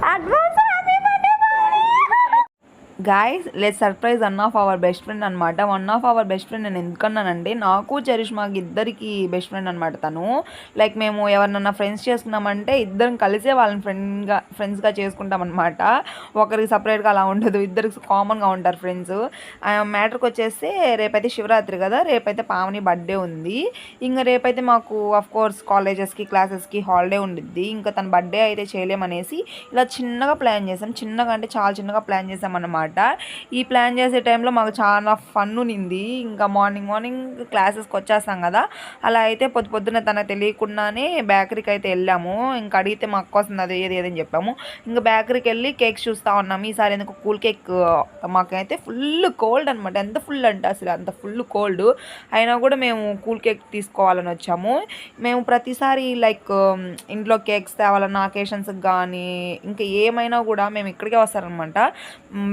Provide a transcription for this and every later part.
Advance guys let surprise one of our best friend అనమాట. One of our best friend నేను ఎందుకన్నానంటే, నాకు చరిష్మాకి ఇద్దరికి బెస్ట్ ఫ్రెండ్ అనమాట తను. లైక్ మేము ఎవరినన్నా ఫ్రెండ్స్ చేసుకున్నామంటే ఇద్దరం కలిసే వాళ్ళని ఫ్రెండ్స్గా చేసుకుంటాం అనమాట. ఒకరికి సపరేట్గా అలా ఉండదు, ఇద్దరికి కామన్గా ఉంటారు ఫ్రెండ్స్. మ్యాటర్కి వచ్చేస్తే రేపైతే శివరాత్రి కదా, రేపైతే పావని బర్త్డే ఉంది. ఇంకా రేపైతే మాకు కోర్స్ కాలేజెస్కి క్లాసెస్కి హాలిడే ఉండిద్ది. ఇంకా తన బర్త్డే అయితే చేయలేమనేసి ఇలా చిన్నగా ప్లాన్ చేసాం. చిన్నగా అంటే చాలా చిన్నగా ప్లాన్ చేసాం అన్నమాట. ఈ ప్లాన్ చేసే టైంలో మాకు చాలా ఫన్ ఉన్నింది. ఇంకా మార్నింగ్ క్లాసెస్కి వచ్చేస్తాం కదా, అలా అయితే పొద్దున తనకు తెలియకుండానే బేకరీకి అయితే వెళ్ళాము. ఇంకా అడిగితే మా అక్క వస్తుంది అది ఏదని చెప్పాము. ఇంకా బేకరీకి వెళ్ళి కేక్స్ చూస్తూ ఉన్నాము. ఈసారి ఎందుకు కూల్ కేక్ మాకైతే ఫుల్ కోల్డ్ అనమాట. ఎంత ఫుల్ అంటే అసలు అంత ఫుల్ కోల్డ్ అయినా కూడా మేము కూల్ కేక్ తీసుకోవాలని వచ్చాము. మేము ప్రతిసారి లైక్ ఇంట్లో కేక్స్ తేవాలన్న అకేషన్స్కి కానీ ఇంకా ఏమైనా కూడా మేము ఇక్కడికే వస్తారనమాట.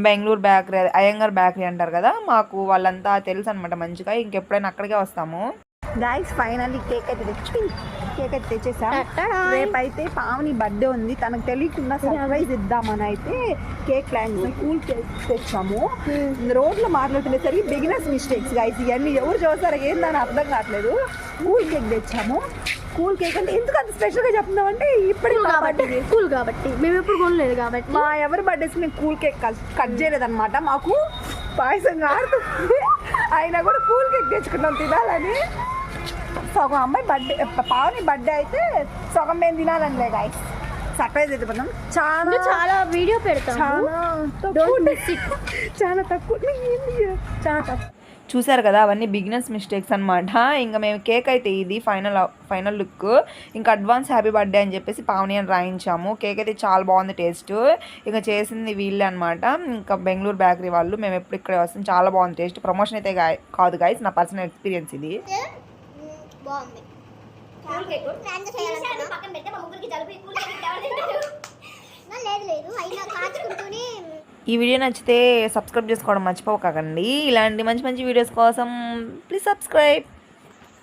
బెంగళూరు బేకరీ, అయ్యంగార్ బేకరీ అంటారు కదా, మాకు వాళ్ళంతా తెలుసు అనమాట మంచిగా. ఇంకెప్పుడైనా అక్కడికే వస్తాము. గాయస్ ఫైనల్లీ కేక్ అయితే తెచ్చేసాం. రేపైతే పావని బర్త్డే ఉంది, తనకు తెలియకుండా సర్ప్రైజ్ ఇద్దామని అయితే కేక్ ప్లాన్ చేసాం. కూల్ కేక్ తెచ్చాము. రోడ్లో మాట్లాడుతున్నసరికి బిగినర్స్ మిస్టేక్స్ గాయస్, ఇవన్నీ ఎవరు చూస్తారో ఏందని అర్థం కావట్లేదు. కూల్ కేక్ తెచ్చాము. కూల్ కేక్ అంటే ఎందుకు అంత స్పెషల్గా చెప్తున్నాం అంటే ఇప్పటికి కూల్ కాబట్టి మేము ఎప్పుడు కొనలేదు కాబట్టి మా ఎవరి బర్త్డేస్ మేము కూల్ కేక్ కట్ చేయలేదన్నమాట. మాకు పాయసం కాడుతుంది అయినా కూడా కూల్ కేక్ తెచ్చుకున్నాం తినాలని. సగం అమ్మాయి బర్త్డే పావని బర్త్డే అయితే సగం మేము తినాలనిలే గాయస్. సర్ప్రైజ్ అయితే పడతాం. చాలా వీడియో పెడతాం, చాలా తక్కువ చూసారు కదా, అవన్నీ బిగినర్స్ మిస్టేక్స్ అనమాట. ఇంకా మేము కేక్ అయితే ఇది ఫైనల్ లుక్. ఇంకా అడ్వాన్స్ హ్యాపీ బర్త్డే అని చెప్పేసి పావని అని రాయించాము. కేక్ అయితే చాలా బాగుంది టేస్ట్. ఇంకా చేసింది వీళ్ళే అనమాట, ఇంకా బెంగళూరు బేకరీ వాళ్ళు. మేము ఎప్పుడు ఇక్కడే వస్తాం. చాలా బాగుంది టేస్ట్. ప్రమోషన్ అయితే కాదు గాయస్, నా పర్సనల్ ఎక్స్పీరియన్స్ ఇది. ఈ వీడియో నచ్చితే సబ్స్క్రైబ్ చేసుకోవడం మర్చిపోకండి. ఇలాంటి మంచి వీడియోస్ కోసం ప్లీజ్ సబ్స్క్రైబ్.